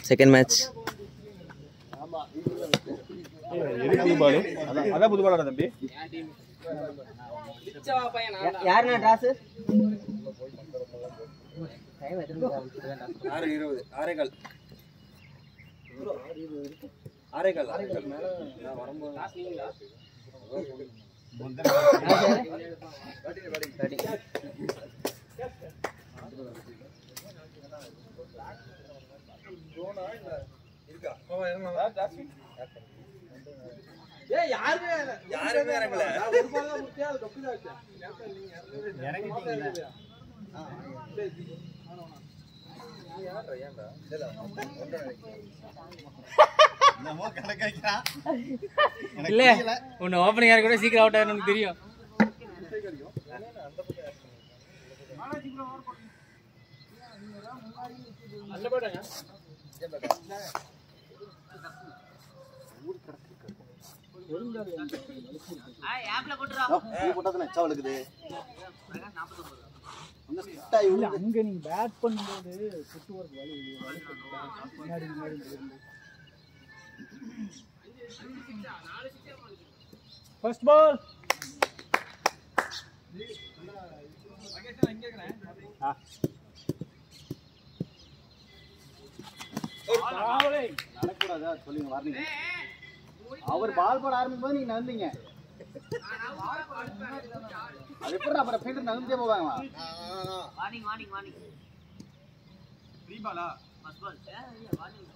Second match. அதான் புது பாலா தம்பி. யாருண்ணா டாஸ்? 6:20 6:15 மேல நான் வரும்போது யாருமே இறங்கல. இல்ல உன்னை ஓப்பனிங் யாரு கூட சீக்கிரம் அவுட் ஆகணும்னு தெரியும். அங்க நீங்க பேட் பண்ணும்போது ஃபுட்வொர்க் வலி முன்னாடி ஃபர்ஸ்ட் பால். நடக்கூடாதா சொல்லுங்க வார்னிங். அவர் பால் போட ஆரம்பிக்கும் போது நீங்க நகர்ந்தீங்க. அது எப்படி அப்புறம் ஃபீல்டர் நகர்ந்தே போவாங்க. Warning warning warning. ஃப்ரீ பாலா? First ball. Warning.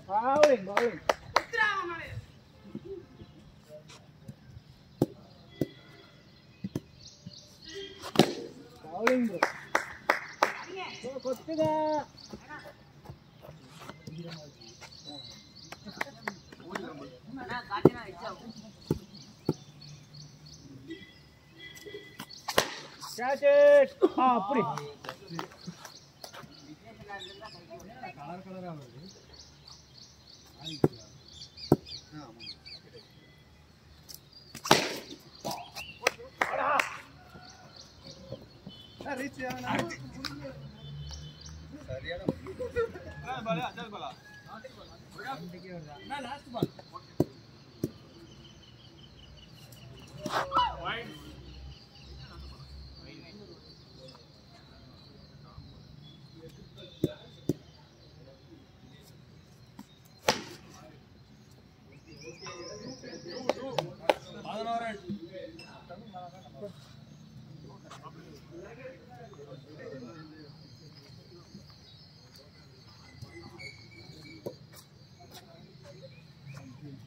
bowling bowling. bowling bro. கொத்துடா. அண்ணா காட்டினா இச்சா. catch it. அப்படி. கலர் கலரா வருது.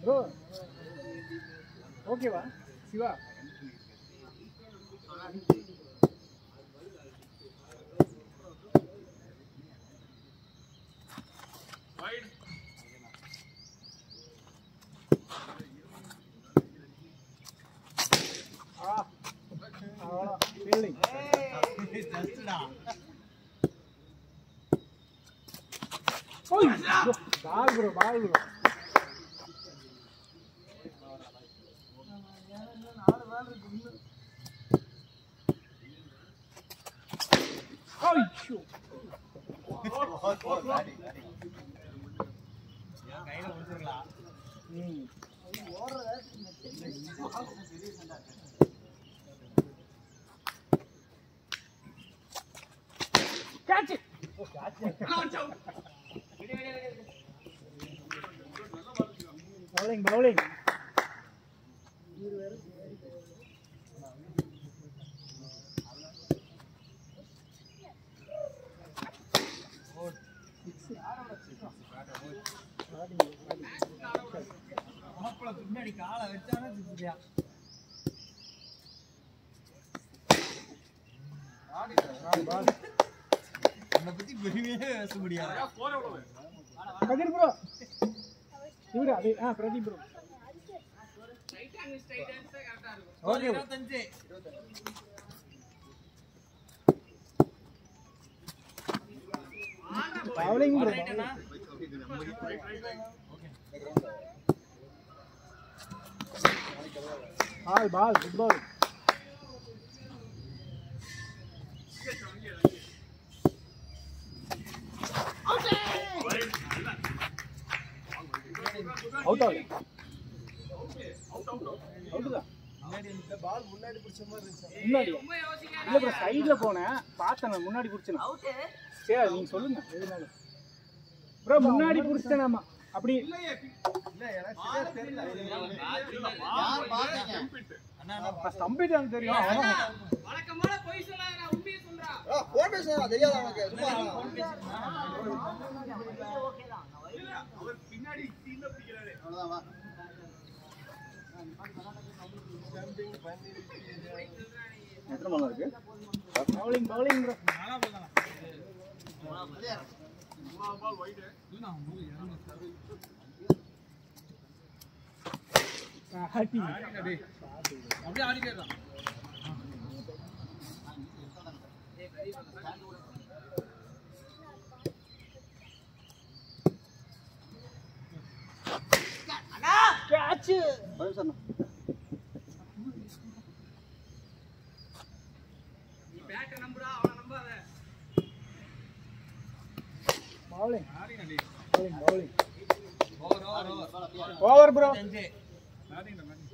bro okay va siva wide avada fielding just da oi ball bro catch it. bowling பின்னாடி காலை வச்சானே சுத்தியா உன்னை பத்தி பெருமையே பேச முடியாது. கதிர் ப்ரோ இவரு அது Pradeep bro okay 25 bowling bro ball good ball out ஆகல அவுட் தான் பால் முன்னாடி பிடிச்ச மாதிரி இருந்துச்சு. முன்னாடி இல்ல ப்ரோ சைடுல போனேன் பார்த்தேன் நான் முன்னாடி பிடிச்சேன் சரி நீங்க சொல்லுங்க எதுனாலும் ப்ரோ முன்னாடி பிடிச்சேனாமா அப்படி இல்ல எனக்கு சரியா தெரியல. யார் பாத்தீங்க? ஸ்டம்பிட் எனக்கு தெரியும் வழக்கமான பொய் சொல்லாத நான் உண்மையை சொல்றேன். போன் பேசுறா தெரியாது அவனுக்கு. சும்மா அவர் பின்னாடி டீம்ல பிடிக்கிறாரு. அவ்வளவுதான் வா. எத்தனை பால் இருக்கு? Bowling bowling bro ball wide. ஹாட்டி அப்படியே ஆடிட்டே இருக்கான். கேட்ச் பதில் சொன்னா. நீ பேட்டை நம்புடா, அவனை நம்பாத. பவுலிங் ஆடிங்கடி. Bowling bowling over. Over bro ஆடிங்கடா மேடி.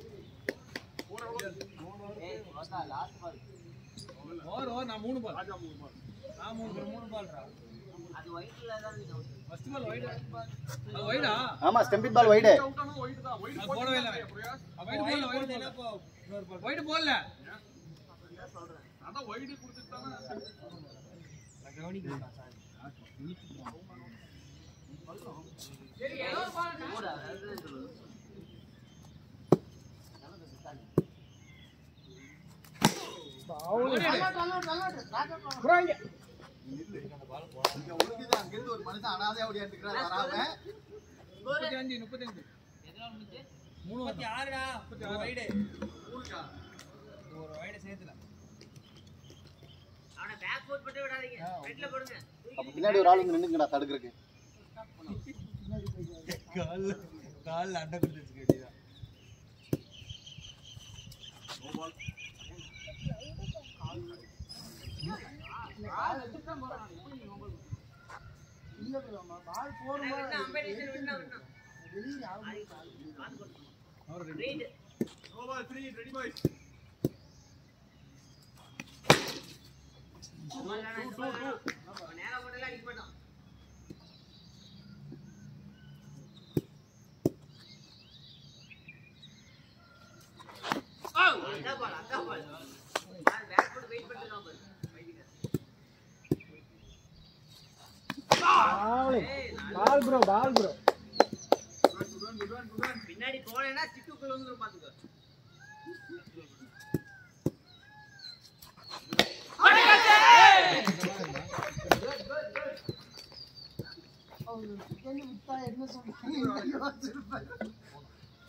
ஓவர் நான் 3 பால். ராஜா 3 பால். நான் 3 பால்டா. அது ஒயிட்ல தான் இருக்கு. First ball wide. அது வைடா? ஆமா ஸ்டம்பிட் பால் வைடு. அவுட் ஆனா வைட் தான். வைட் போடவே இல்ல. வைட் போடல. அதான் வைட் கொடுத்துட்டானே. சரி ஏதோ பால் போடா. ப்ரோ இங்க இங்க உருக்குது அங்க இருந்து ஒரு மனுஷன் அனாதையா ஓடியாந்துக்கிறார் வராம. 35. எதனால முடிஞ்சு? 36டா. 36 வைட். ஊருக்கா? ஒரு வைட் சேர்த்துல. அவனை பேக் ஃபுட் போட்டு விடாதீங்க. ஃப்ரண்ட்ல போடுங்க. அப்ப பின்னாடி ஒரு ஆள் வந்து நின்னுங்கடா தடுக்கிறதுக்கு. கால் அண்டை கொடுத்து வச்சுக்க வேண்டியதா. பால் போடுமா? அம்பேடிஷன் வின்னா வின்னா. ரைட். Over 3 ready boys. நேரா போடல அடிக்க மாட்டான். அந்த பால். நான் பேக் போட்டு வெயிட் பண்ணிட்டு இருக்கான் பாரு. பால் ப்ரோ பால் ப்ரோ பின்னாடி போனேன்னா சிட்டுக்குள்ள வந்துரும் பாத்துக்க.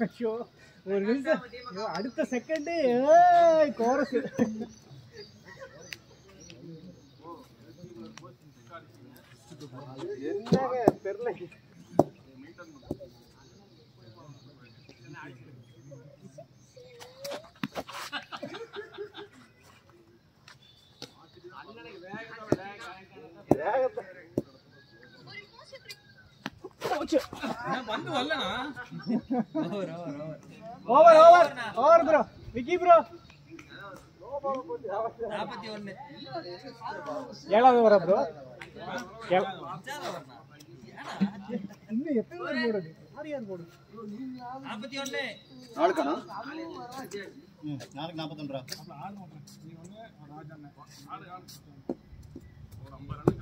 ஐயோ ஒரு நிமிஷம் ஐயோ, அடுத்த செகண்ட் கோரஸ் என்னங்க தெரியல வந்து வரலனா over over over bro Vicky bro 41 ஏழாவது ஓவரா ப்ரோ இன்னும் எத்தனை ஓவர் போடுது யார் யார் போடுது 41 நாளுக்கானா? நாளைக்கு 41 ரூபா. நீ ஒண்ணு ராஜா அண்ணன் ஆடு ஒரு 50 ரன்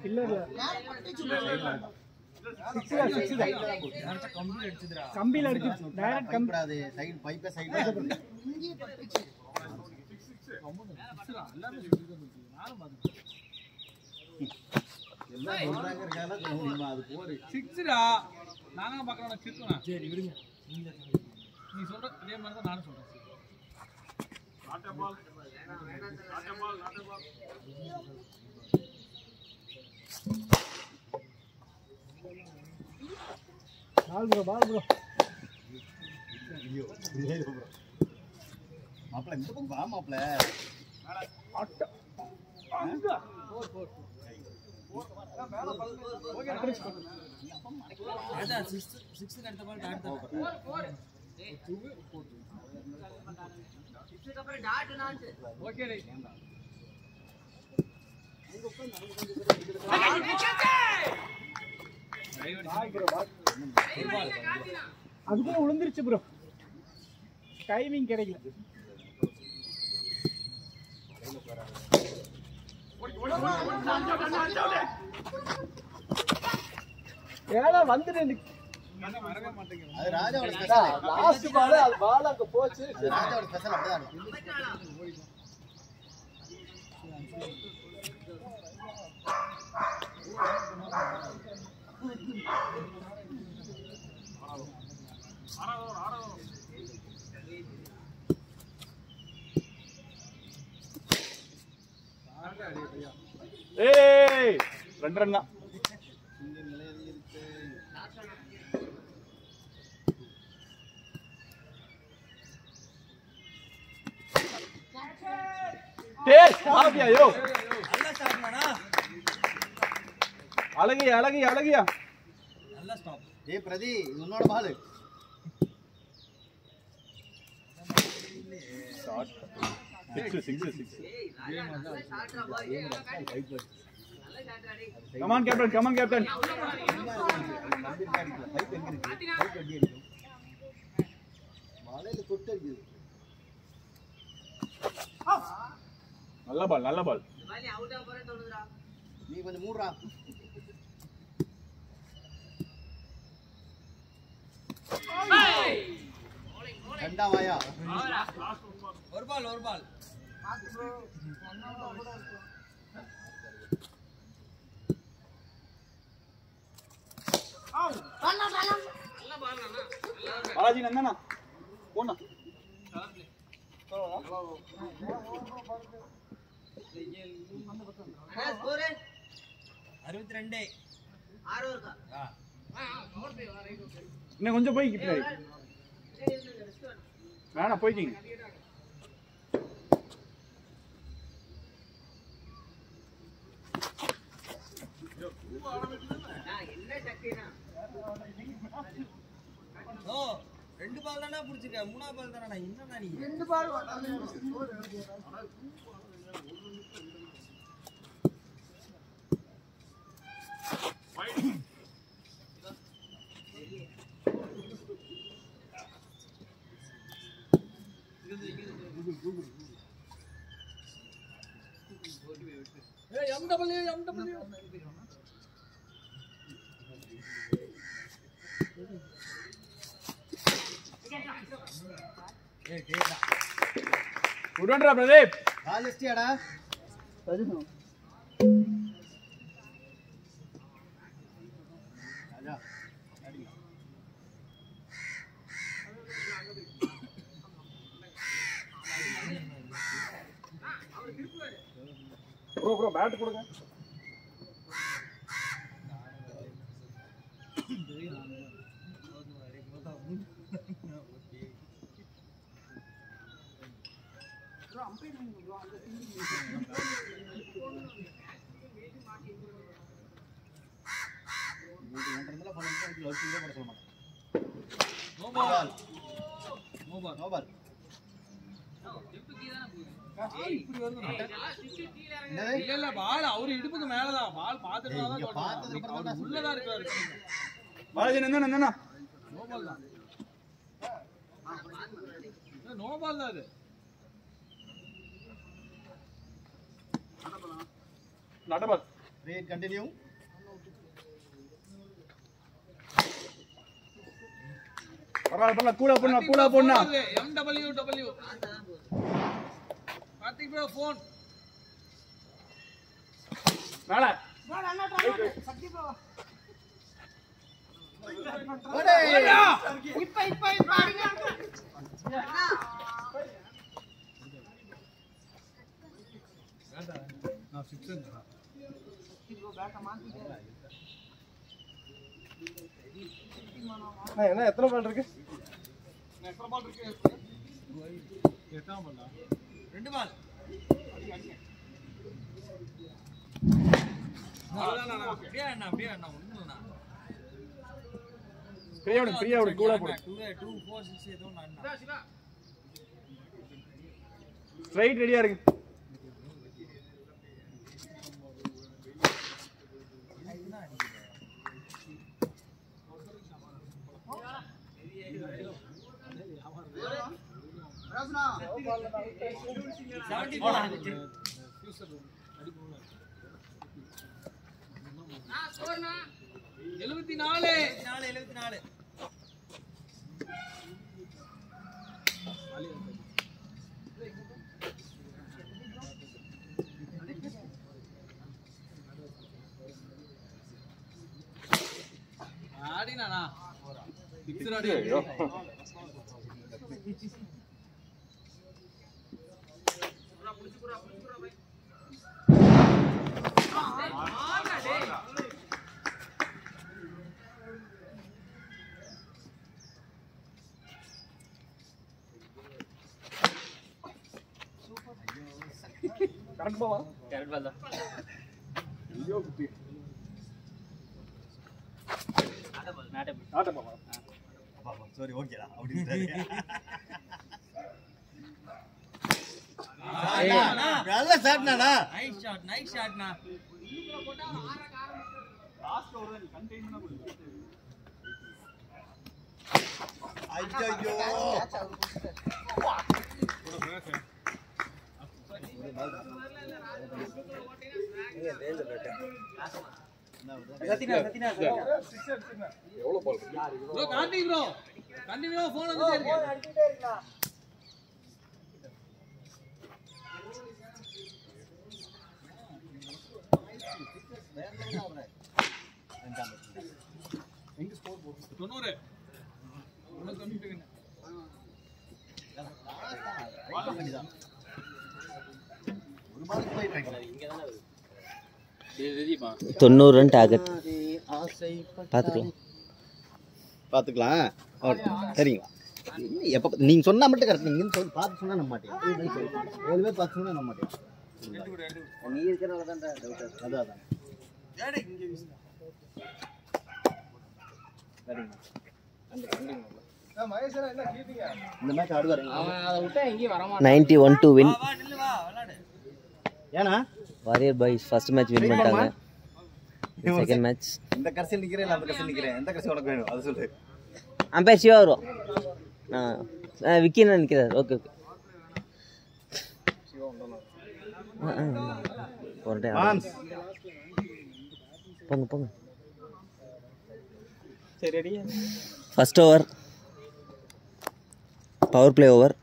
இல்ல இல்ல கம்பியில அடிச்சு டைரக்ட் கம்பி கூடாது. சைடு பைப்பே சைடுல இருக்கு. எல்லாம் சொல்றாங்க இருக்காங்க சொல்லுமா அது போடு. 6டா நாங்க பார்க்கறோம் கிறுக்குனா சரி விடுங்க நீ சொல்ற அதே மாதிரி தான் நானும் சொல்றேன் not ball not ball ball bro ஐயோ ஐயோ ப்ரோ மாப்ள இந்த பக்கம் வா மாப்ள. அட்ட அதுக்குள்ள விழுந்துருச்சு ப்ரோ, டைமிங் கிடைக்கல. ஏடா வந்துட்டு அது ராஜாவோட ஸ்பெஷல். லாஸ்ட் பால், அது பால் அங்க போச்சு. அது ராஜாவோட ஸ்பெஷல் அப்படிதான் இருக்கும். ஏய் 2 ரன் தான். டேய் ஸ்டாப் யா யோ. நல்லா ஸ்டாப் பண்ணா. அழகியா அழகியா அழகியா. நல்லா ஸ்டாப். ஏய் பிரதி, இது உன்னோட ball. Shot. 6. Come on captain, come on captain. பாலையில தொட்டு அடிக்குது. நல்ல பால் நல்ல பால். நீ கொஞ்சம் மூடுறா. ரெண்டா வாயா. ஒரு பால். பாலாஜி நந்தனா போண்ணா. இன்னும் கொஞ்சம் போய்கிட்டு வேணா போய்க்கிங்க. ஓ 2 பால் தானே புடிச்சிருக்க, 3ஆவது பால் தானே. என்னடா நீ 2 பால் MW உடன்றா பிரதீப். பால் எஸ்டியாடா. ராஜா அடிங்க. ப்ரோ பேட் கொடுங்க. No ball. No ball. இப்படி வருது. இல்ல பால் அவரு இடுப்புக்கு மேலதான். பால் பாத்துட்டு உள்ளதா இருக்காரு. பாலாஜி நந்தனா நோ பால் தான். நோ பால் தான் அது. நடபால். ரேட் கண்டினியூ. பரவாயில்ல கூலா போண்ணா. MW கார்த்திக் ப்ரோ போன் மேல இப்ப என்ன எத்தனை பால் இருக்கு? எத்தனை பால் இருக்கு? எத்தனை பால்? 2 பால். அப்படியே அண்ணா ஒண்ணுண்ணா ஃப்ரீயா விடு கூலா போடு 2 4 6 ஏதோ அண்ணா ஸ்ட்ரைட் ரெடியா இருக்கு ஆடினானா சிக்ஸ் ஆடி கரெக்ட் பாவா கரெக்ட் பால் தான். ஐயோ குட்டி நாட்டை ஆட்ட பாவா சரி ஓகேடா அப்படின்றாரு. நல்ல ஷாட்னாடா. நைஸ் ஷாட்னா ஐயோ எவ்வளவு பால் ப்ரோ கார்த்திக் ப்ரோ கண்டினியூவா போன் வந்துட்டே இருக்கு எங்க ஸ்கோர் போடு 90 உனக்கு கம்மிட்டுங்க ஒரு பாலுக்கு போயிட்டாங்க. 90 ரன் டார்கெட் பார்த்துக்கலாம். பாத்துக்கலாம். சரிங்களா? எப்ப நீங்க சொன்னா மட்டும் கரெக்ட். நீங்க சொல்லி பார்த்து சொன்னா நம்ப மாட்டேன். ஏழுமே பார்த்து சொன்னா நம்ப மாட்டேன். நீ இருக்கறனால தான் டவுட். அதான். இந்த மேட்ச் ஆடுவாரு. அவன் அதை விட்டா எங்கேயும் வர 91 to win. வா நில்லு வா விளையாடு ஏனா warrior boys first match win பண்ணிட்டாங்க. செகண்ட் மேட்ச் இந்த கடைசில நிக்கிறேன் இல்ல அந்த கடைசில நிக்கிறேன். எந்த கடைசி உனக்கு வேணும் அது சொல்லு. அம்பையர் சிவா வரும். விக்கி நிற்கிறார். ஓகே ஓகே மான்ஸ் போங்க போங்க. சரி ரெடியா first over power play over.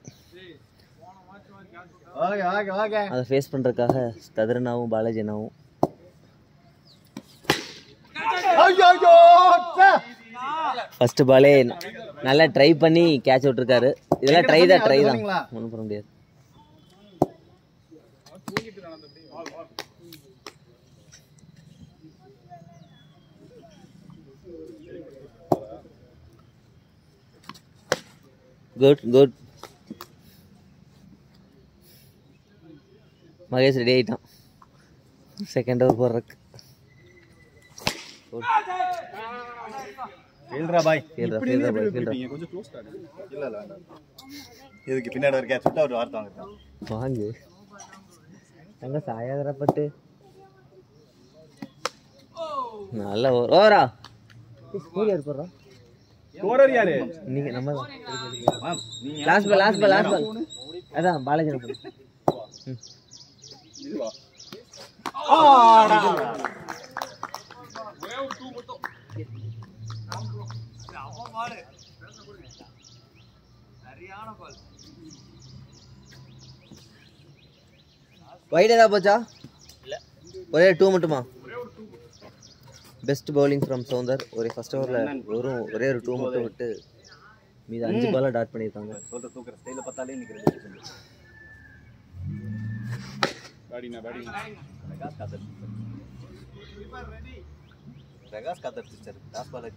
Okay அதை ஃபேஸ் பண்ணுறதுக்காக கதிரனாவும் பாலாஜினாவும் ஐயோ ஃபர்ஸ்ட் பாலே நல்லா ட்ரை பண்ணி கேட்ச் விட்டுருக்காரு. இதெல்லாம் ட்ரை தான் ஒன்றும் பண்ண முடியாது. குட் மகேஷ் ரெடி ஆகிட்டான் செகண்ட் ஓவர் போடுறதுக்கு. ஃபீல்டரா பாய். கொஞ்சம் க்ளோஸ் ஆடு. இல்ல வேண்டாம். இதுக்கு பின்னாடி ஒரு கேட்ச் விட்டா ஒரு வார்த்தை வாங்குறேன். வாங்கு அங்கே சாயாதரப்பட்டு நல்ல ஓவரா ஸ்கோர் யார் போடுறா? ஸ்கோரர் யாரு? நீங்க நம்ம நீங்க லாஸ்ட் பால் அதான் பாலாஜி இதுவா? ஒரே ஒரு 2 மட்டும் அவன் பால் சரியான பால் வைட் ஏதாவது போச்சா? இல்லை ஒரே 2 மட்டுமா? Best bowling from Soundar. ஒரே ஃபர்ஸ்ட் ஓவரில் ஒரே ஒரு 2 மட்டும் விட்டு மீது 5 பாலாக டாட் பண்ணியிருக்காங்க. சொல்ற தூக்குற ஸ்டைல பார்த்தாலே நிக்கிறது. பேடினா Prakash Khader sister toss ball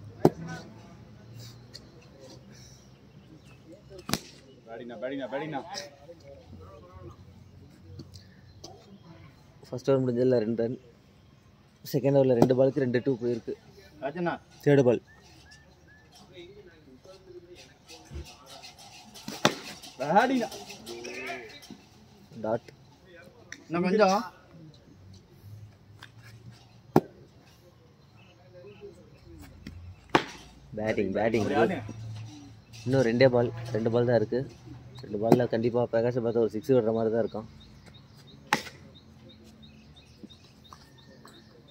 பேடினா ஃபர்ஸ்ட் ஓவர் முடிஞ்சதில் 2 ரன். செகண்ட் ஓவரில் 2 பாலுக்கு 2 2 போயிருக்கு. ராஜண்ணா தேர்டு பால் பேடினா டாட். இன்னும் கொஞ்சம் பேட்டிங் இன்னும் 2 பால் தான் இருக்குது. 2 பாலில் கண்டிப்பாக பிரகாஷை பார்த்தா ஒரு 6 விடுற மாதிரி தான் இருக்கும்.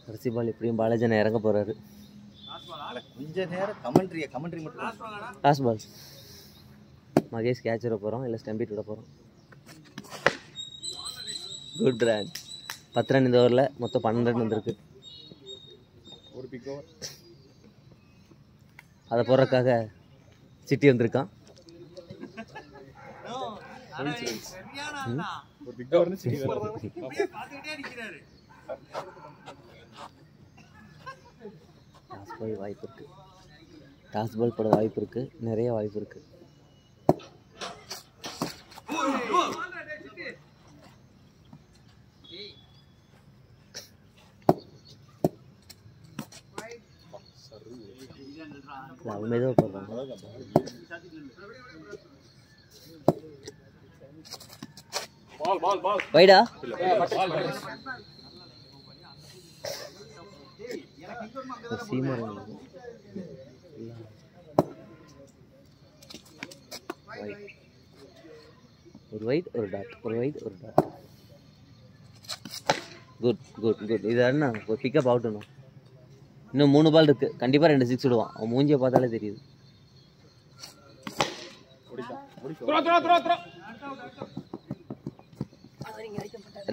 கடைசி பால் எப்படியும் பாலாஜனை இறங்க போகிறாரு. கொஞ்ச நேரம் கமெண்ட்ரி மட்டும் லாஸ்ட் பால் மகேஷ் கேட்ச் விட போகிறோம் இல்லை ஸ்டம்பிட் விட போகிறோம். Good run. 10 ரன் இந்த ஓவரில் மொத்தம் 12 ரன் வந்திருக்கு. ஒரு பிக் ஓவர் அதை போடுறதுக்காக சிட்டி வந்திருக்கான். ஒரு பிக் ஓவர்னு சிட்டி டாஸ் பால் போட வாய்ப்பு இருக்கு, நிறைய வாய்ப்பு இருக்கு. மெதுவாக போடுறாங்க. வைடா ஒரு வைட் ஒரு டாட். குட். இது என்ன ஒரு பிக்கப் அவுட்ணும். இன்னும் 3 பால் இருக்கு. கண்டிப்பாக 2 6 விடுவான். அவன் மூஞ்சியை பார்த்தாலே தெரியுது.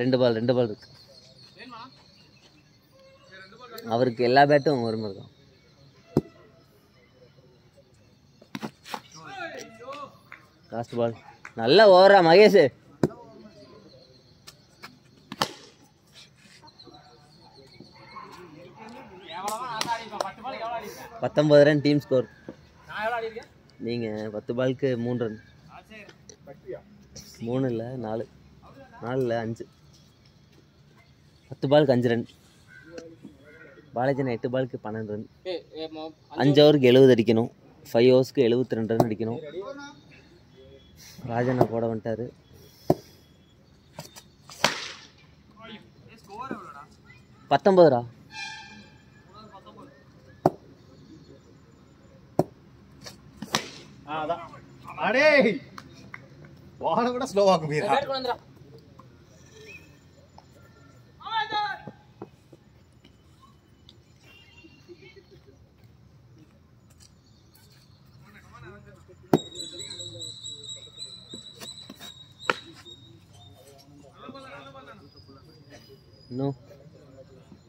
ரெண்டு பால் இருக்கு. அவருக்கு எல்லா பேட்டும் ஒரு மாதிரி தான். லாஸ்ட் பால் நல்லா ஓவரா மகேஷ். 19 run team score. நீங்கள் 10 பாலுக்கு 3 ரன். 3 இல்லை 4 இல்லை 5. 10 பாலுக்கு 5 ரன். பாலாஜன் 8 பாலுக்கு 12 ரன். 5 ஓவருக்கு 70 அடிக்கணும். 5 ஓவர்ஸ்க்கு 72 ரன் அடிக்கணும். ராஜண்ணா போட வந்துட்டாரு. 19 அடே வாழ கூட ஸ்லோவாக போயிடா. இன்னும்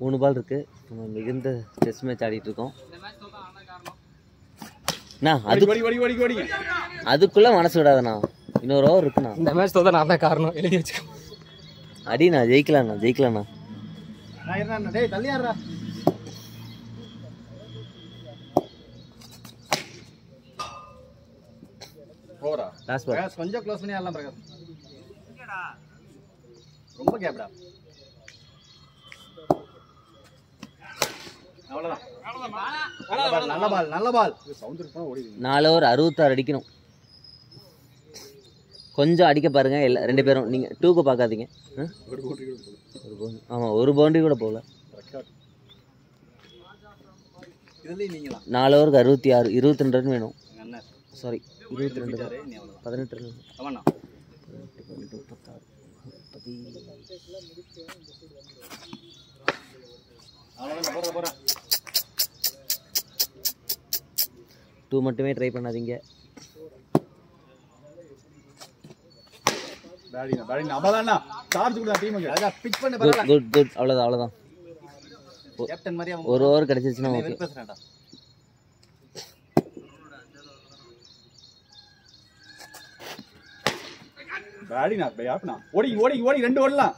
3 பால் இருக்கு. நம்ம மிகுந்த டெஸ்ட் மேட்ச் ஆடிட்டு இருக்கோம். அதுக்குள்ள மனசு விடாதண்ணா. இன்னொரு ஓவர் இருக்குண்ணா. இந்த மேட்ச் தோத்தா நான் தான் காரணம். எழுதி வச்சுக்கோ. அடிண்ணா ஜெயிக்கலாண்ணா. டேய் தள்ளியாடுறா. போறா. லாஸ்ட் பால் பிரகாஷ் கொஞ்சம் க்ளோஸ் பண்ணி ஆடலாம் பிரகாஷ். ரொம்ப கேப்டா. அவ்வளவுதான். நல்ல பால். சவுண்ட் இருக்குனா ஓடி. 4 ஓவர் 66 அடிக்கணும். கொஞ்சம் அடிக்க பாருங்க. 2 பேரும் நீங்க 2க்கு பார்க்காதீங்க. ஆமா ஒரு பவுண்டரி கூட போகல. 4 ஓவருக்கு 66 22 ரன் வேணும். Sorry 22 18 run. ஆமாண்ணா 2 மட்டுமே ட்ரை பண்ணாதீங்க. குட். அவ்வளோதான். ஒரு ஓவர் கிடைச்சிச்சுன்னா ஓகே. ஓடி 2 ஓடலாம்.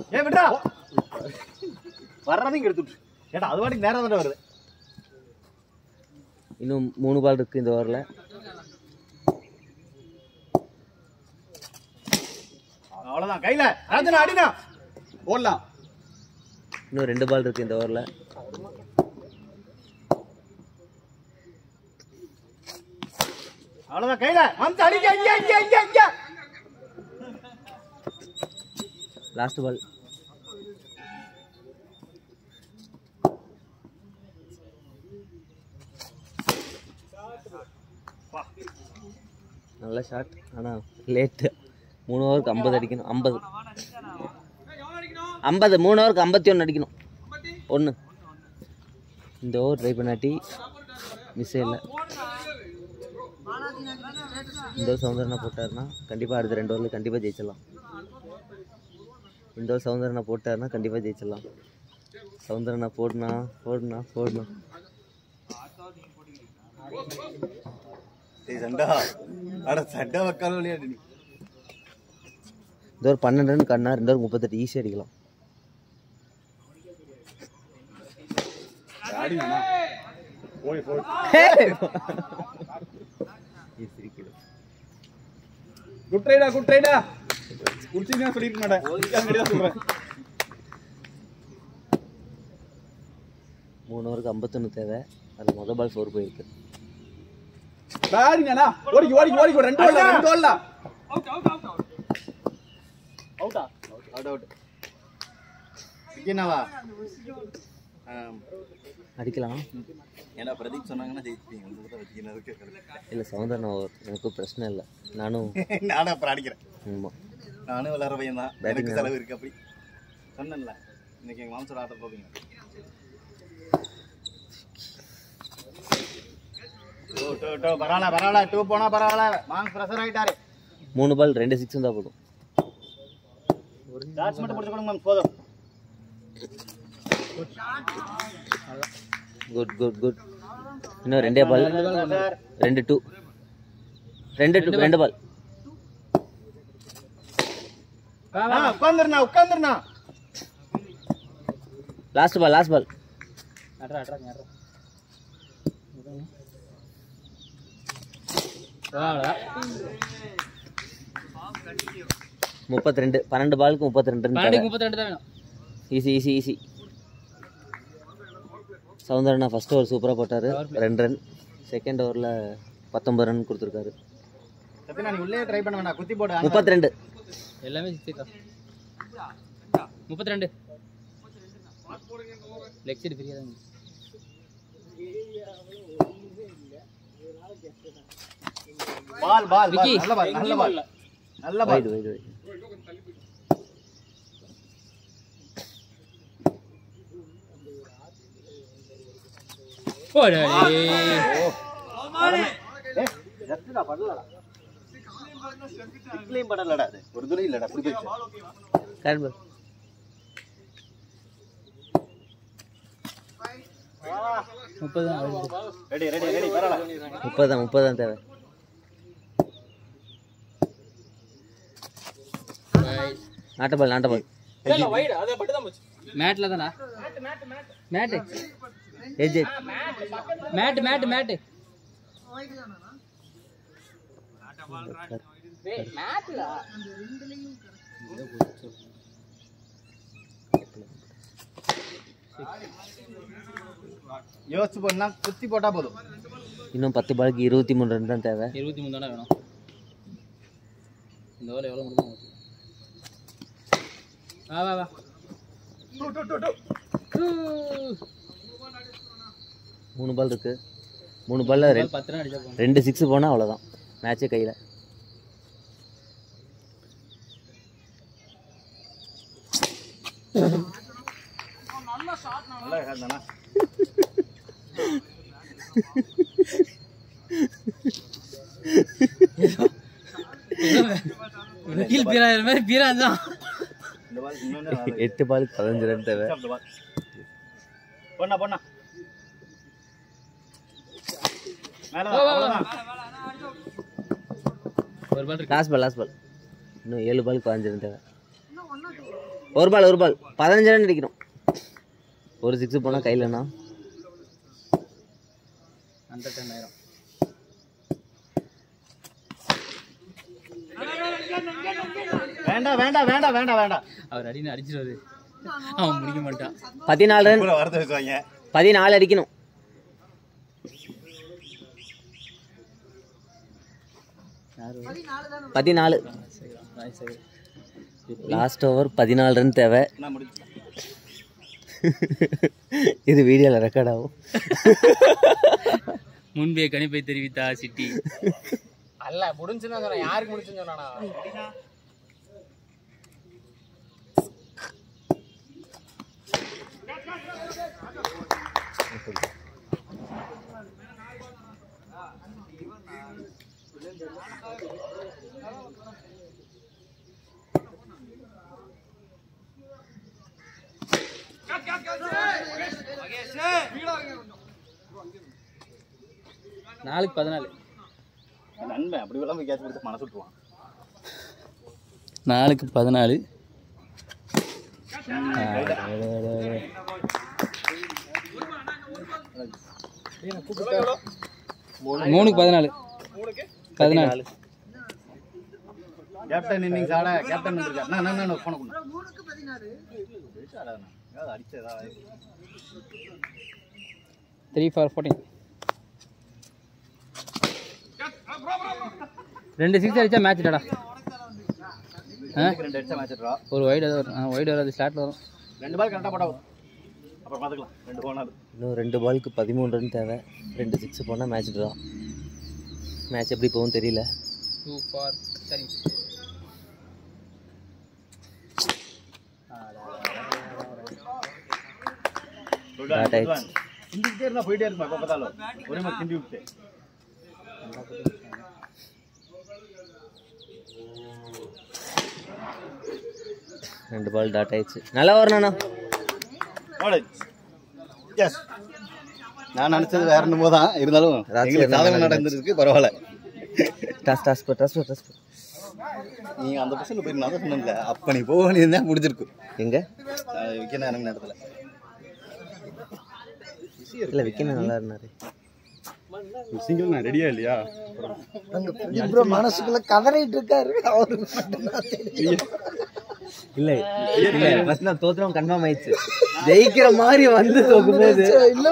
வர்றதையும் எடுத்துட்டு ஏட்டா அது வாட்டி நேரம் தான் வருது. இன்னும் 3 பால் இருக்கு இந்த ஓவரில். அவ்வளோதான். கையில் ராஜனா அடினா ஓடலாம். இன்னும் 2 பால் இருக்குது இந்த ஓவரில். அவ்வளோதான் கையில் அம்ச அடிக்க இங்க லாஸ்ட் பால். நல்ல ஷாட், ஆனால் லேட்டு. 3 ஓவருக்கு 50 அடிக்கணும். 50 3 ஓவருக்கு 51 அடிக்கணும். 1 இந்த ஓவர் ட்ரை பண்ணாட்டி மிஸ்ஸே இல்லை. இந்த ஓவர் சவுந்தரனா போட்டாருன்னா கண்டிப்பாக அடுத்த 2 ஓவரில் கண்டிப்பாக ஜெயிச்சிடலாம். இந்த ஓவர் சவுந்தரனா போட்டாருன்னா கண்டிப்பாக ஜெயிச்சிடலாம். சவுந்தரனா போடணும். சண்டை வைக்காத விளையாடு நீ. இந்த ஒரு 12 ரன் கண்ணா 2 ஓவர் 38 ஈஸியாக அடிக்கலாம். குட் ரைடா குடிச்சுதான் சொல்லிருக்க மாட்டேன் சொல்றேன். 3 ஓவருக்கு 51 தேவை. அதில் முதல் பால் 4 போயிருக்கு. ஓடிக்கு 2 ஓடல அவுட் என்னவா அடிக்கலாம். ஏன்னா பிரதீப் சொன்னாங்கன்னா ஜெயிச்சிட்டீங்க. உங்களுக்கு தான் வச்சுக்கிறதுக்கு இல்லை சவுந்தரனா ஓவர் எனக்கு பிரச்சனை இல்லை. நானும் அப்புறம் அடிக்கிறேன். ஆமாம், நானும் விளாட்ற பையன் தான். எனக்கு செலவு இருக்கு. அப்படி சொன்னேன்ல இன்னைக்கு எங்கள் மாம்சோட ஆட்ட போவீங்க. பரவாயில்ல 2 போனா பரவாயில்ல. மாங்ஸ் ப்ரெஷர் ஆகிட்டாரு. 3 பால் 2 6 தான் போதும். டாட்ஸ் மட்டும் பிடிச்சு கொடுங்க மேம் போதும். குட். இன்னும் 2 பால் 2 பால். உட்காந்துருண்ணா லாஸ்ட் பால் 32. 12 பாலுக்கு 32 ரன். ஈஸி. சவுந்தரனா ஃபர்ஸ்ட் ஓவர் சூப்பராக போட்டார், 2 ரன். செகண்ட் ஓவரில் 19 ரன் கொடுத்துருக்காரு. நீ உள்ளே ட்ரை பண்ண வேணாம், குத்தி போடு. 32 எல்லாமே 32 லெக் சைடு ஃப்ரீயா தான். பால் நல்ல பால். வைடு போடா ஒரு துளி இல்லடா. கேட்பர் 30 தான் தேவை. நாட்ட பால் மேட்ல தானா? மேட் ஏஜ் மேட் யோசிச்சு போனா குத்தி போட்டா போதும். இன்னும் 10 பாலுக்கு 23 ரன் தான் தேவை. 23 தானே வேணும். இந்த ஓவர் எவ்வளவு முடியும்? வா 3 பால் இருக்கு. 3 பால்ல 10 ரன் அடிச்சா போதும். 2 6 போனா அவ்வளவுதான், மேட்சே கையில. நல்லா இருந்தானா வக்கீல் பீராயிர மாதிரி பீரான் தான். இந்த பால் இன்னொன்னு 8 பாலுக்கு 15 ரன் தேவை. பொண்ணா மேல அவ்வளவுதான். ஒரு பால் இருக்கு. லாஸ்ட் பால் இன்னும் 7 பாலுக்கு 15 ரன் தேவை. ஒரு பால் 15 ரன் அடிக்கணும். ஒரு 6 போனா கையிலண்ணா 110 ஆயிரம். வேண்டாம் அவர் அடின்னு அடிச்சிருவாரு. அவன் முடிக்க மாட்டான். 14 ரன். வார்த்தை பேசுவாங்க. 14 அடிக்கணும். பதினாலு. லாஸ்ட் ஓவர் 14 ரன் தேவை. இது வீடியோல ரெக்கார்ட் ஆகும். முன்பே கணிப்பை தெரிவித்தா சிட்டி. அல்ல முடிஞ்சுன்னு சொன்னா யாருக்கு முடிச்சுன்னு சொன்னானா? நாலுக்கு 14. நண்பன் அப்படி எல்லாம் போய் கேட்ச் கொடுத்து மனசு விட்டுருவான். 4க்கு 14. 3க்கு 14. 14. கேப்டன் இன்னிங்ஸ் ஆட கேப்டன் வந்திருக்காரு. நான் போன கொண்டு 3க்கு 16 ஏதாவது அடிச்சதா 3 for 14. 2 6 அடிச்சா மேட்ச் டடா. 2 அடிச்சா மேட்ச் ட்ரா. ஒரு வைட் வைட் வராது, ஸ்டார்ட்ல வரும். 2 பால் கரெக்டா போடா. அப்புறம் பாத்துக்கலாம். 2 போனாது. இன்னும் 2 பாலுக்கு 13 ரன் தேவை. 2 6 போனால் மேட்ச் ட்ரா. மேட்ச் எப்படி போகும் தெரியல. 2 for சரி. கிண்டிக்கிட்டே இருந்தா போயிட்டே இருப்பா. எப்போ பார்த்தாலும் ஒரே மாதிரி கிண்டி விட்டு. ரெண்டு பால் டாட் ஆயிடுச்சு. நல்லா வரணும்ண்ணா. எஸ், நான் நினச்சது வேற என்னமோ தான். இருந்தாலும் சாதகம் நடந்துருக்கு. பரவாயில்ல. நீங்கள் அந்த பசங்க போய் நான் தான் சொன்னேன்ல, அப்போ நீ போக தான் முடிஞ்சிருக்கும். எங்கே விக்கெட் இறங்கின இடத்துல இல்லை விக்கெட் நல்லா இருந்தாரு. சிங்கிள் நான் ரெடியா இல்லையா? மனசுக்குள்ள கதறிட்டு இருக்காரு அவரு. இல்ல இல்ல ஃபர்ஸ்ட் நான் தோத்துறோம் கன்ஃபார்ம் ஆயிடுச்சு. ஜெயிக்கிற மாதிரி வந்து தோக்கும்போது இல்ல